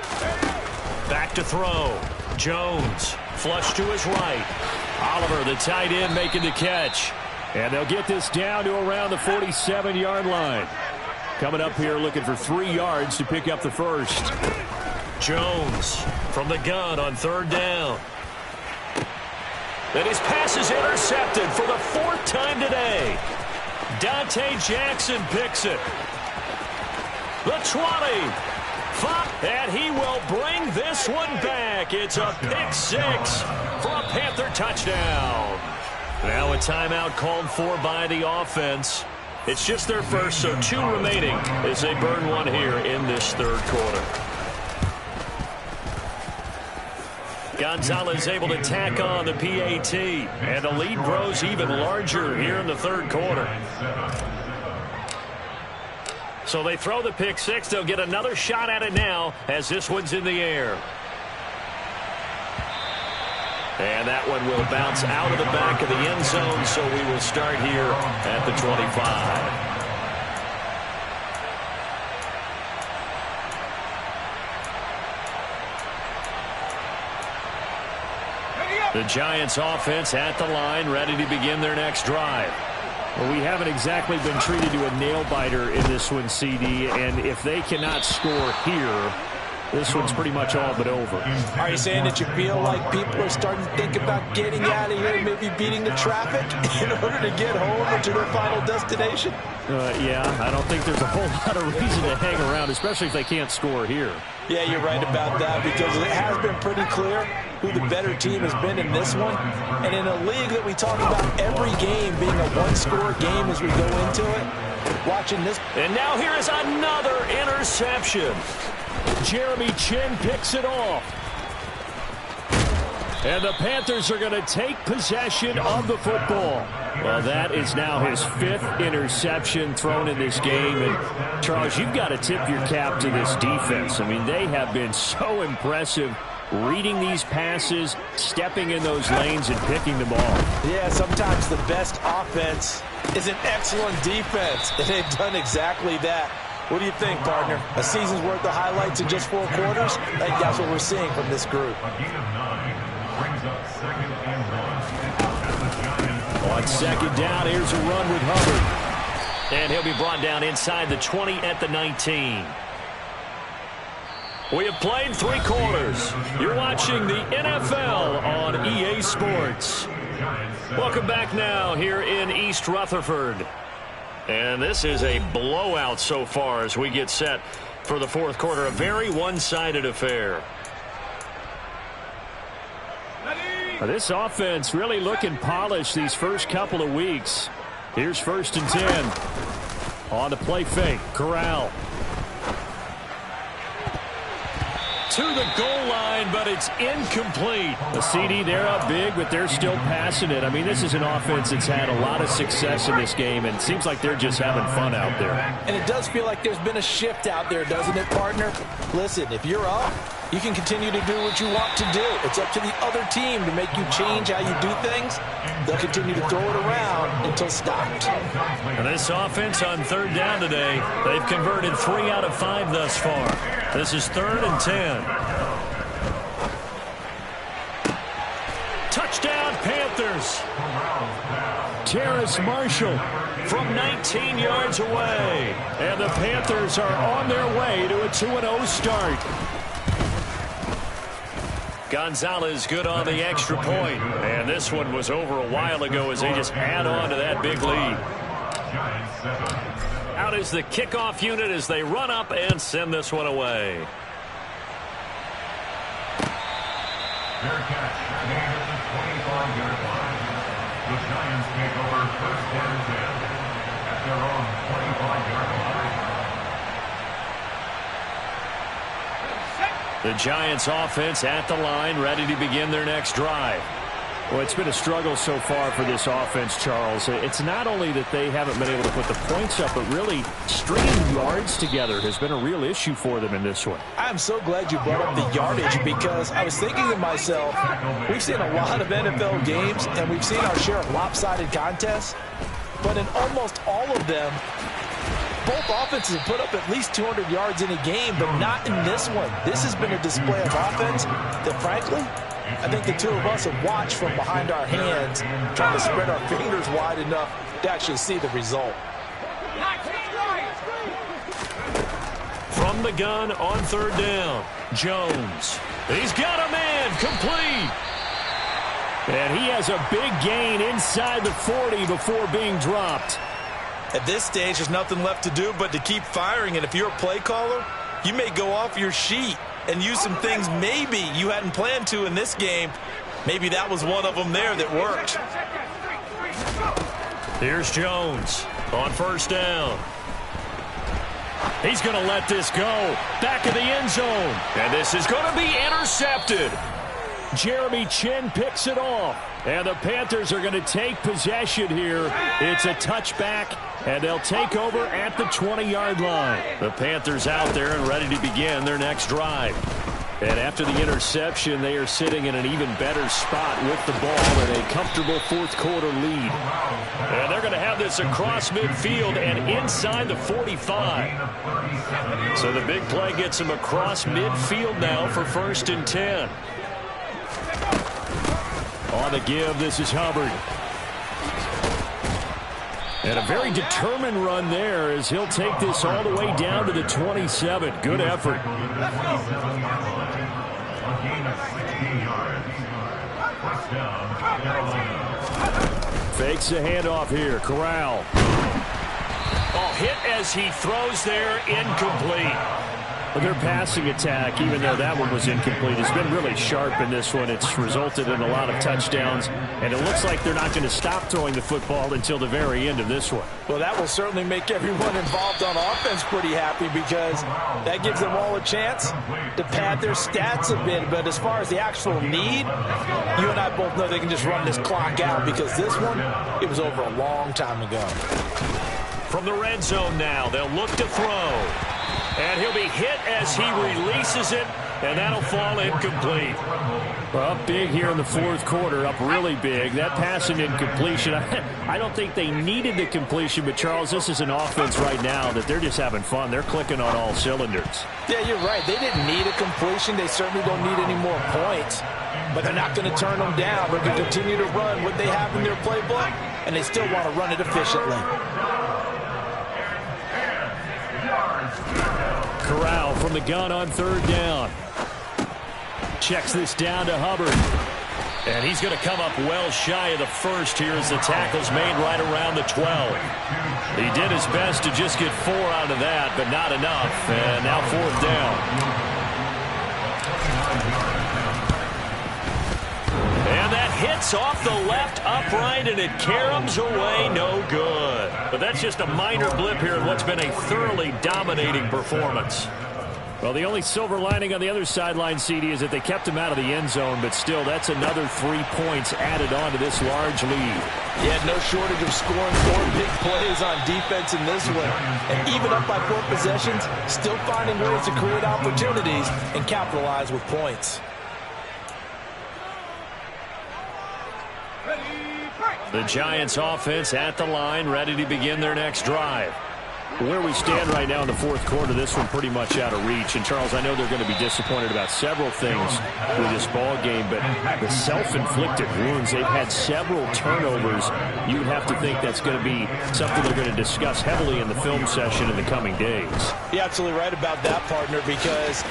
Back to throw. Jones. Flush to his right. Oliver, the tight end, making the catch. And they'll get this down to around the 47-yard line. Coming up here looking for 3 yards to pick up the 1st. Jones from the gun on 3rd down. And his pass is intercepted for the 4th time today. Dante Jackson picks it. The 20. And he will bring this one back. It's a pick 6 for a Panther touchdown. Now a timeout called for by the offense. It's just their first, so 2 remaining as they burn one here in this 3rd quarter. Gonzalez able to tack on the PAT, and the lead grows even larger here in the 3rd quarter. So they throw the pick 6. They'll get another shot at it now as this one's in the air. And that one will bounce out of the back of the end zone, so we will start here at the 25. The Giants offense at the line, ready to begin their next drive. Well, we haven't exactly been treated to a nail-biter in this one, CD, and if they cannot score here, this one's pretty much all but over. Are you saying that you feel like people are starting to think about getting out of here, maybe beating the traffic in order to get home or to their final destination? Yeah, I don't think there's a whole lot of reason to hang around, especially if they can't score here. Yeah, you're right about that, because it has been pretty clear who the better team has been in this one. And in a league that we talk about every game being a one-score game as we go into it, watching this. And now here is another interception. Jeremy Chin picks it off. And the Panthers are going to take possession of the football. Well, that is now his 5th interception thrown in this game. And, Charles, you've got to tip your cap to this defense. I mean, they have been so impressive reading these passes, stepping in those lanes, and picking them off. Yeah, sometimes the best offense is an excellent defense, and they've done exactly that. What do you think, partner? A season's worth of highlights in just 4 quarters? I think that's what we're seeing from this group. On second down, here's a run with Hubbard. And he'll be brought down inside the 20 at the 19. We have played 3 quarters. You're watching the NFL on EA Sports. Welcome back now here in East Rutherford. And this is a blowout so far as we get set for the 4th quarter. A very one-sided affair. This offense really looking polished these first couple of weeks. Here's 1st and 10. On the play fake, Corral. To the goal line, but it's incomplete. The CD, they're up big, but they're still passing it. I mean, this is an offense that's had a lot of success in this game, and it seems like they're just having fun out there. And it does feel like there's been a shift out there, doesn't it, partner? Listen, if you're up, you can continue to do what you want to do. It's up to the other team to make you change how you do things. They'll continue to throw it around until stopped. And this offense on 3rd down today, they've converted 3 out of 5 thus far. This is 3rd and 10. Touchdown, Panthers. Terrace Marshall from 19 yards away. And the Panthers are on their way to a 2-0 start. Gonzalez good on the extra point. And this one was over a while ago as they just add on to that big lead. Out is the kickoff unit as they run up and send this one away. Fair catch made at the 25-yard line. The Giants take over 1st and 10 at their own 25-yard line. The Giants offense at the line, ready to begin their next drive. Well, it's been a struggle so far for this offense, Charles. It's not only that they haven't been able to put the points up, but really stringing yards together has been a real issue for them in this one. I'm so glad you brought up the yardage because I was thinking to myself, we've seen a lot of NFL games and we've seen our share of lopsided contests, but in almost all of them, both offenses have put up at least 200 yards in a game, but not in this one. This has been a display of offense that, frankly, I think the two of us have watched from behind our hands, trying to spread our fingers wide enough to actually see the result. From the gun on 3rd down, Jones. He's got a man, complete. And he has a big gain inside the 40 before being dropped. At this stage, there's nothing left to do but to keep firing. And if you're a play caller, you may go off your sheet and use some things maybe you hadn't planned to in this game. Maybe that was one of them there that worked. Here's Jones on 1st down. He's going to let this go. Back of the end zone. And this is going to be intercepted. Jeremy Chin picks it off. And the Panthers are going to take possession here. It's a touchback, and they'll take over at the 20-yard line. The Panthers out there and ready to begin their next drive. And after the interception, they are sitting in an even better spot with the ball in a comfortable 4th quarter lead. And they're going to have this across midfield and inside the 45. So the big play gets them across midfield now for 1st and 10. On the give, this is Hubbard. And a very determined run there as he'll take this all the way down to the 27. Good effort. Fakes the handoff here. Corral. Oh, hit as he throws there, incomplete. Their passing attack, even though that one was incomplete, has been really sharp in this one. It's resulted in a lot of touchdowns, and it looks like they're not going to stop throwing the football until the very end of this one. Well, that will certainly make everyone involved on offense pretty happy because that gives them all a chance to pad their stats a bit. But as far as the actual need, you and I both know they can just run this clock out because this one, it was over a long time ago. From the red zone now, they'll look to throw. And he'll be hit as he releases it, and that'll fall incomplete. Well, up big here in the fourth quarter, up really big. That pass and incompletion, I don't think they needed the completion, but, Charles, this is an offense right now that they're just having fun. They're clicking on all cylinders. Yeah, you're right. They didn't need a completion. They certainly don't need any more points, but they're not going to turn them down. They're going to continue to run what they have in their playbook, and they still want to run it efficiently. Corral from the gun on third down. Checks this down to Hubbard. And he's going to come up well shy of the first here as the tackle's made right around the 12. He did his best to just get 4 out of that, but not enough. And now fourth down. And that hits off the left upright, and it caroms away, no good. But that's just a minor blip here in what's been a thoroughly dominating performance. Well, the only silver lining on the other sideline, CD, is that they kept him out of the end zone, but still, that's another 3 points added on to this large lead. Yeah, no shortage of scoring 4 big plays on defense in this one. And even up by 4 possessions, still finding ways to create opportunities and capitalize with points. The Giants offense at the line, ready to begin their next drive. Where we stand right now in the fourth quarter, this one pretty much out of reach. And, Charles, I know they're going to be disappointed about several things with this ball game, but the self-inflicted wounds, they've had several turnovers. You would have to think that's going to be something they're going to discuss heavily in the film session in the coming days. You're absolutely right about that, partner, because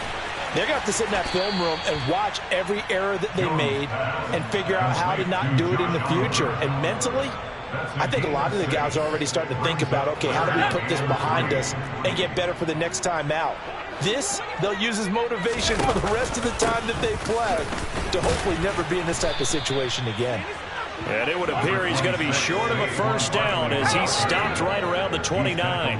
they're going to have to sit in that film room and watch every error that they made and figure out how to not do it in the future. And mentally, I think a lot of the guys are already starting to think about, okay, how do we put this behind us and get better for the next time out? This, they'll use as motivation for the rest of the time that they play to hopefully never be in this type of situation again. And it would appear he's going to be short of a first down as he stopped right around the 29.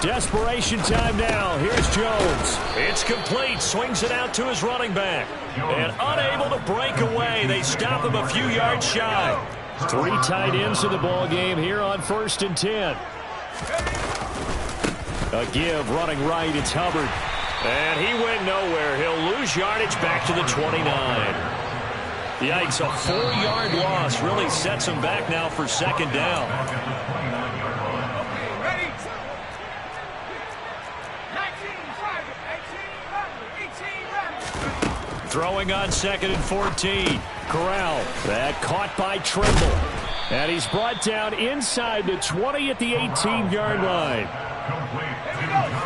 Desperation time now. Here's Jones. It's complete. Swings it out to his running back. And unable to break away. They stop him a few yards shy. 3 tight ends in the ball game here on 1st and 10. A give running right. It's Hubbard. And he went nowhere. He'll lose yardage back to the 29. Yikes, a 4-yard loss really sets him back now for second down. Throwing on 2nd and 14. Corral. That caught by Trimble. And he's brought down inside the 20 at the 18-yard line.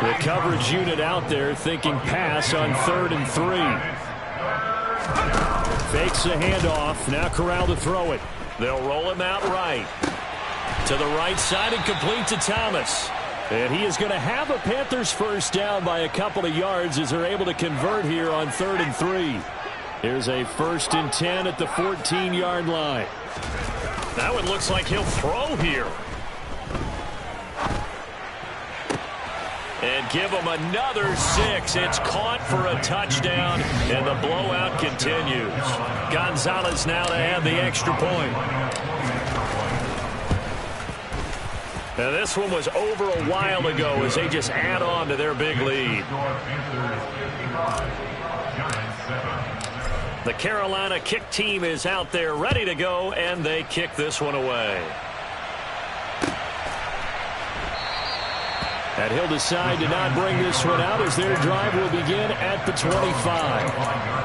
The coverage unit out there thinking pass on 3rd and 3. Fakes the handoff. Now Corral to throw it. They'll roll him out right. To the right side and complete to Thomas. And he is going to have a Panthers first down by a couple of yards as they're able to convert here on 3rd and 3. Here's a 1st and 10 at the 14-yard line. That one looks like he'll throw here. And give him another 6. It's caught for a touchdown, and the blowout continues. Gonzalez now to add the extra point. Now this one was over a while ago as they just add on to their big lead. The Carolina kick team is out there ready to go, and they kick this one away. And he'll decide to not bring this one out as their drive will begin at the 25.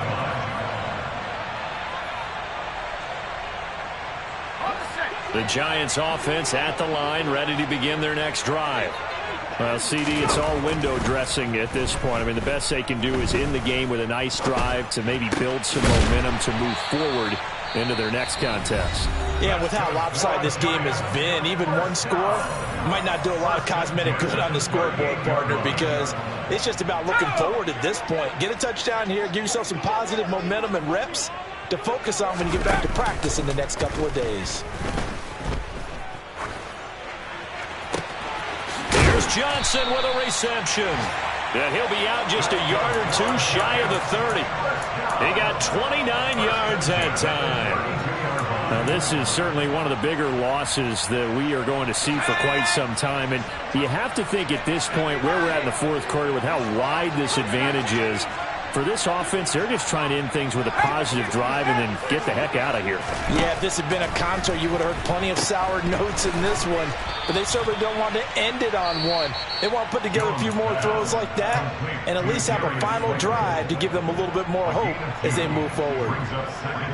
The Giants offense at the line, ready to begin their next drive. Well, CD, it's all window dressing at this point. I mean, the best they can do is in the game with a nice drive to maybe build some momentum to move forward into their next contest. Yeah, with how lopsided this game has been, even one score might not do a lot of cosmetic good on the scoreboard, partner, because it's just about looking forward at this point. Get a touchdown here, give yourself some positive momentum and reps to focus on when you get back to practice in the next couple of days. Here's Johnson with a reception. And he'll be out just a yard or two shy of the 30. He got 29 yards that time. Now, this is certainly one of the bigger losses that we are going to see for quite some time. And you have to think at this point where we're at in the fourth quarter with how wide this advantage is. For this offense, they're just trying to end things with a positive drive and then get the heck out of here. Yeah, if this had been a contour, you would have heard plenty of sour notes in this one. But they certainly don't want to end it on one. They want to put together a few more throws like that and at least have a final drive to give them a little bit more hope as they move forward.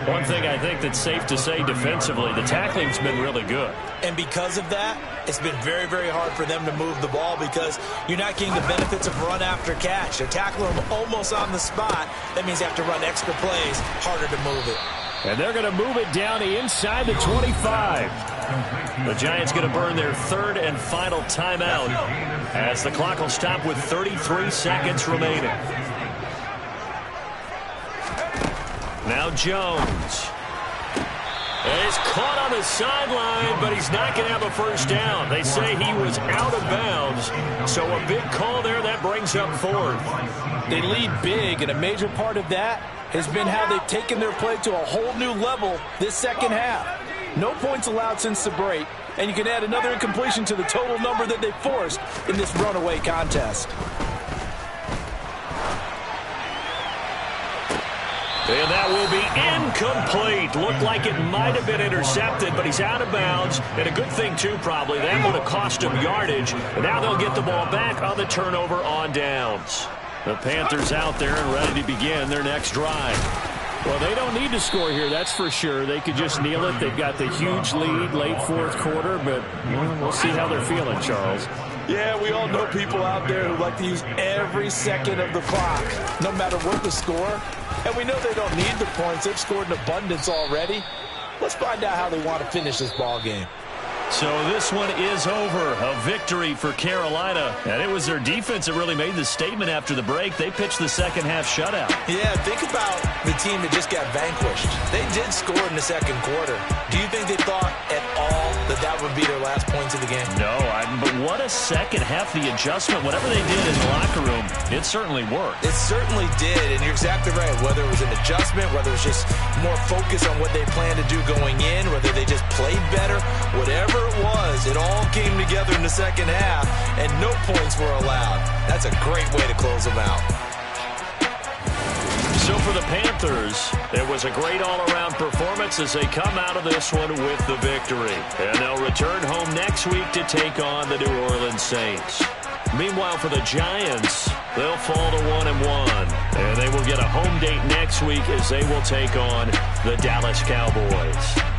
One thing I think that's safe to say defensively, the tackling's been really good. And because of that, it's been very, very hard for them to move the ball because you're not getting the benefits of run after catch. They're tackling them almost on the spot. That means you have to run extra plays, harder to move it. And they're going to move it down inside the 25. The Giants going to burn their third and final timeout as the clock will stop with 33 seconds remaining. Now Jones. He's caught on the sideline, but he's not going to have a first down. They say he was out of bounds, so a big call there that brings up fourth. They lead big, and a major part of that has been how they've taken their play to a whole new level this second half. No points allowed since the break, and you can add another incompletion to the total number that they forced in this runaway contest. And that will be incomplete. Looked like it might have been intercepted, but he's out of bounds. And a good thing, too, probably. That would have cost him yardage. And now they'll get the ball back on the turnover on downs. The Panthers out there and ready to begin their next drive. Well, they don't need to score here, that's for sure. They could just kneel it. They've got the huge lead late fourth quarter, but we'll see how they're feeling, Charles. Yeah, we all know people out there who like to use every second of the clock, no matter what the score. And we know they don't need the points. They've scored in abundance already. Let's find out how they want to finish this ball game. So this one is over. A victory for Carolina. And it was their defense that really made the statement after the break. They pitched the second half shutout. Yeah, think about the team that just got vanquished. They did score in the second quarter. Do you think they thought at all that that would be their last points of the game? No, but what a second half. The adjustment, whatever they did in the locker room, it certainly worked. It certainly did, and you're exactly right. Whether it was an adjustment, whether it was just more focus on what they planned to do going in, whether they just played better, whatever it was, it all came together in the second half, and no points were allowed. That's a great way to close them out. So for the Panthers, it was a great all-around performance as they come out of this one with the victory. And they'll return home next week to take on the New Orleans Saints. Meanwhile, for the Giants, they'll fall to 1-1. And they will get a home date next week as they will take on the Dallas Cowboys.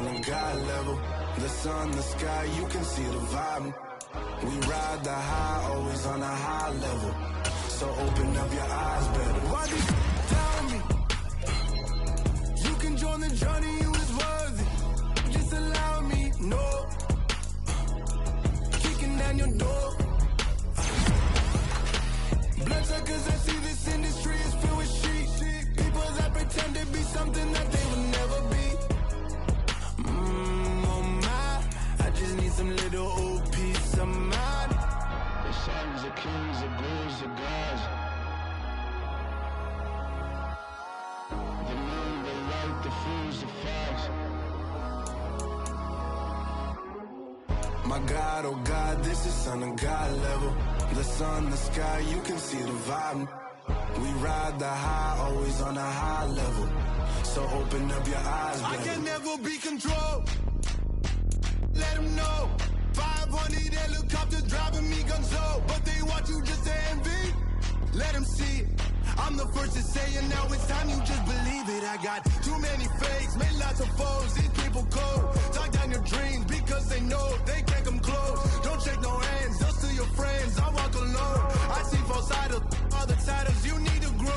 on God level. The sun, the sky, you can see the vibe. We ride the high, always on a high level. So open up your eyes better. Why do you tell me? You can join the journey, you is worthy. Just allow me, no. some little old piece of mind. The sons of kings, the ghouls, the gods. The moon, the light, the fools, the facts. My God, oh God, this is son of God level. The sun, the sky, you can see the vibe. We ride the high, always on a high level. So open up your eyes, baby. I can never be controlled. Let them know. 500 helicopters driving me gonzo. But they want you just to envy. Let them see it. I'm the first to say it, now it's time you just believe it. I got too many fakes, made lots of foes. These people cold. Talk down your dreams because they know they can't come close. Don't shake no hands, just to your friends. I walk alone. I see false idols, other titles. You need to grow.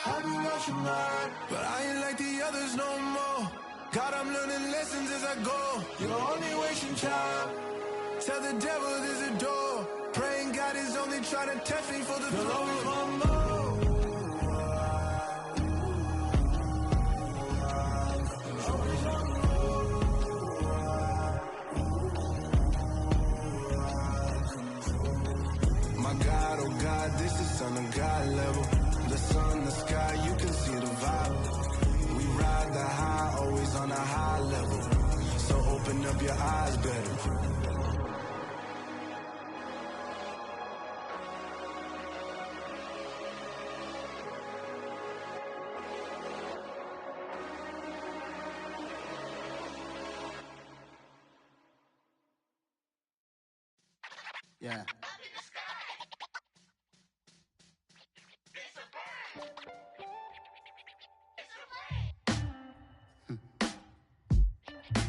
I be lost your mind, but I ain't like the others no more. God, I'm learning lessons as I go. You're only wasting time. Tell the devil there's a door. Praying God is only trying to test me for the throne. My God, oh God, this is son of God level. The sun, the sky, you can see the vibe. We ride the high, always on a high level. So open up your eyes better. Yeah.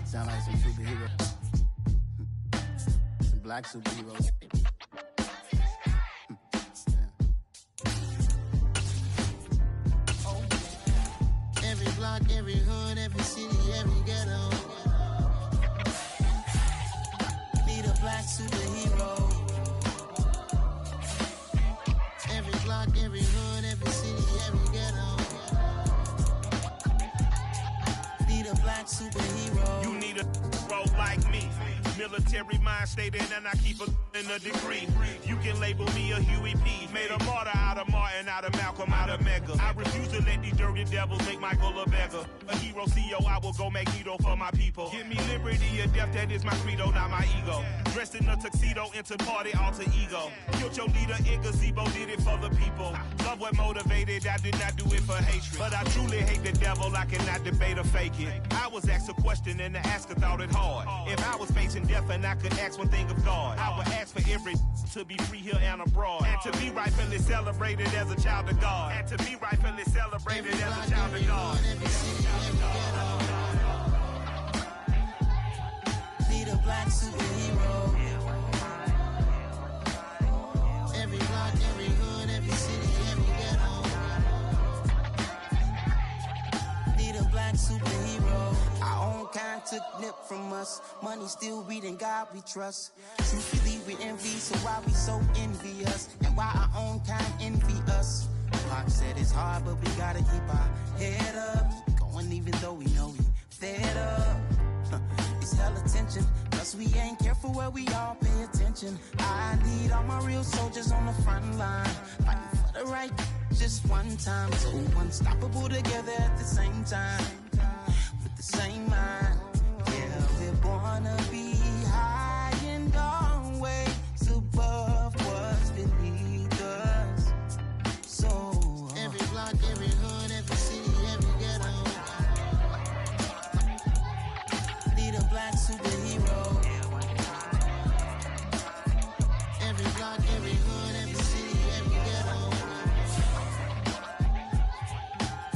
Sound like some superheroes. Some black superheroes. Every block, every hood, every city, every ghetto. Need a black superhero. Every block, every hood, every city, every ghetto. Need a black superhero. You need a role like me. Military mind stated, and I keep in a degree. You can label me a Huey P. Made a martyr out of Martin, out of Malcolm, out of Mega. I refuse to let these dirty devils make Michael a beggar. A hero CEO, I will go Magneto for my people. Give me liberty or death, that is my credo, not my ego. Dressed in a tuxedo, into party, alter ego. Killed your leader in gazebo, did it for the people. Love what motivated, I did not do it for hatred. But I truly hate the devil, I cannot debate or fake it. I was asked a question and the asker thought it hard. If I was facing death and I could ask one thing of God, I would ask for every to be free here and abroad, and to be rightfully celebrated as a child of God, and to be rightfully celebrated as a child of God. Need a black superhero. Every block, every hood, every city, every ghetto. Need a black superhero. Our own kind took nip from us. Money still reading, God we trust. Truthfully we envy, so why we so envious? And why our own kind envy us? Pac said it's hard, but we gotta keep our head up. Going even though we know we fed up. It's hella tension, plus we ain't careful where we all pay attention. I need all my real soldiers on the front line, fighting for the right just one time. So unstoppable together at the same time, with the same mind. Yeah, we're born to be high and always above what's beneath us. So every block, every hood, every city, every ghetto. Need a black superhero. Every block, every hood, every city, every ghetto.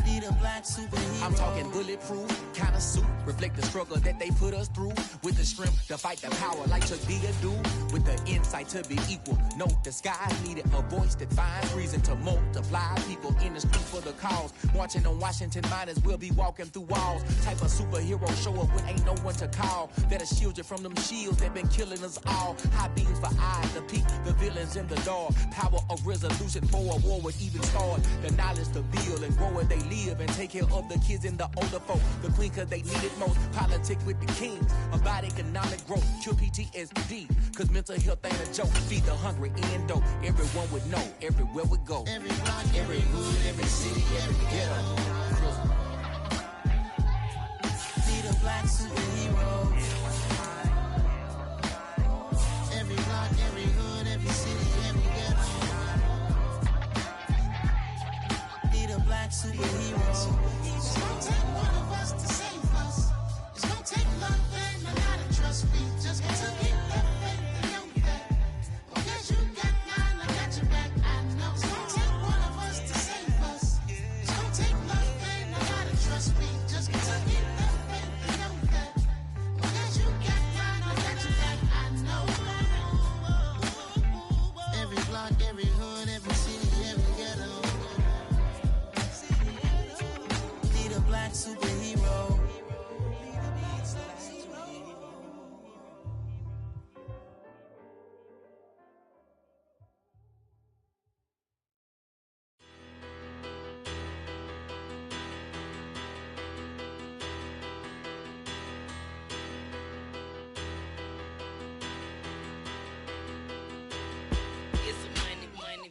Need a black superhero. I'm talking bulletproof kind of suit, reflect the struggle that they put us through, with the strength to fight the power like Chuck D do, with the insight to be equal. No disguise needed, a voice that finds reason to multiply people in the street for the cause. Marching on Washington miners, we'll be walking through walls. Type of superhero show up when ain't no one to call. That'll shield you from them shields that been killing us all. High beams for eyes to peek the villains in the dark. Power of resolution for a war would even start. The knowledge to build and grow where they live and take care of the kids and the older folk. The queen lean cause they need it most. Politic with the kings about economic growth. Cure PTSD, cause mental health ain't a joke. Feed the hungry and dope. Everyone would know, everywhere we go. Every block, every hood, every city, every ghetto. Need a black superhero. Every block, every hood, every city, every ghetto. Need a black superhero. It's gonna take one of us to save us. It's gonna take love and a lot of trust. We just gotta get that faith and know that. Because you got mine, I got your back. I know it's gonna take one of us to save us. It's gonna take love and a lot of trust. We just gotta get that faith and know that. Because you got mine, I got your back. I know. Every block, every hood, every city, every ghetto. Need a black superhero.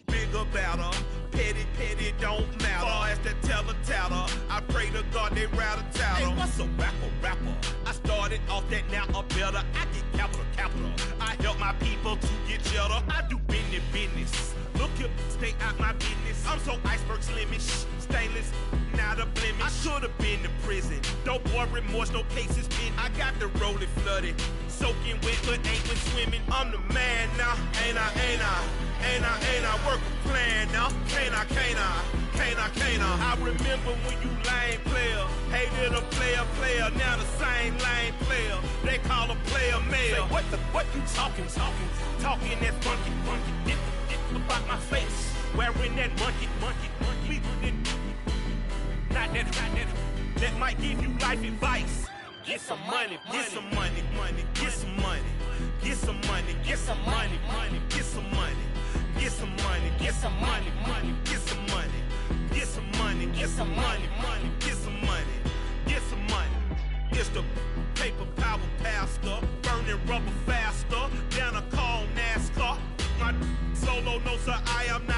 Bigger battle, petty don't matter. Far as the teller, I pray to God they rattle tattle. Hey, what's a rapper? I started off that, now I'm better. I get capital. I help my people to get cheddar. I do business. Look here, stay out my business. I'm so iceberg slimish, stainless, not a blemish. I should've been to prison. Don't boy remorse, no cases pinned. I got the rolling flooded, soaking wet, but ain't been swimming. I'm the man now, ain't I? Work a plan now, can't I? I remember when you lame player, hated a player, now the same lame player. They call a player mayor. What you talking that funky, dip about my face, wearing that monkey. We didn't, not that, that might give you life advice. Get some money, get some money, get some money, get some money, get some money, get some money, get some money, get some money, get some money, get some money, get some money, get some money, get some money. It's the paper power pastor, burning rubber faster than a cold NASCAR. My solo, no sir, I am not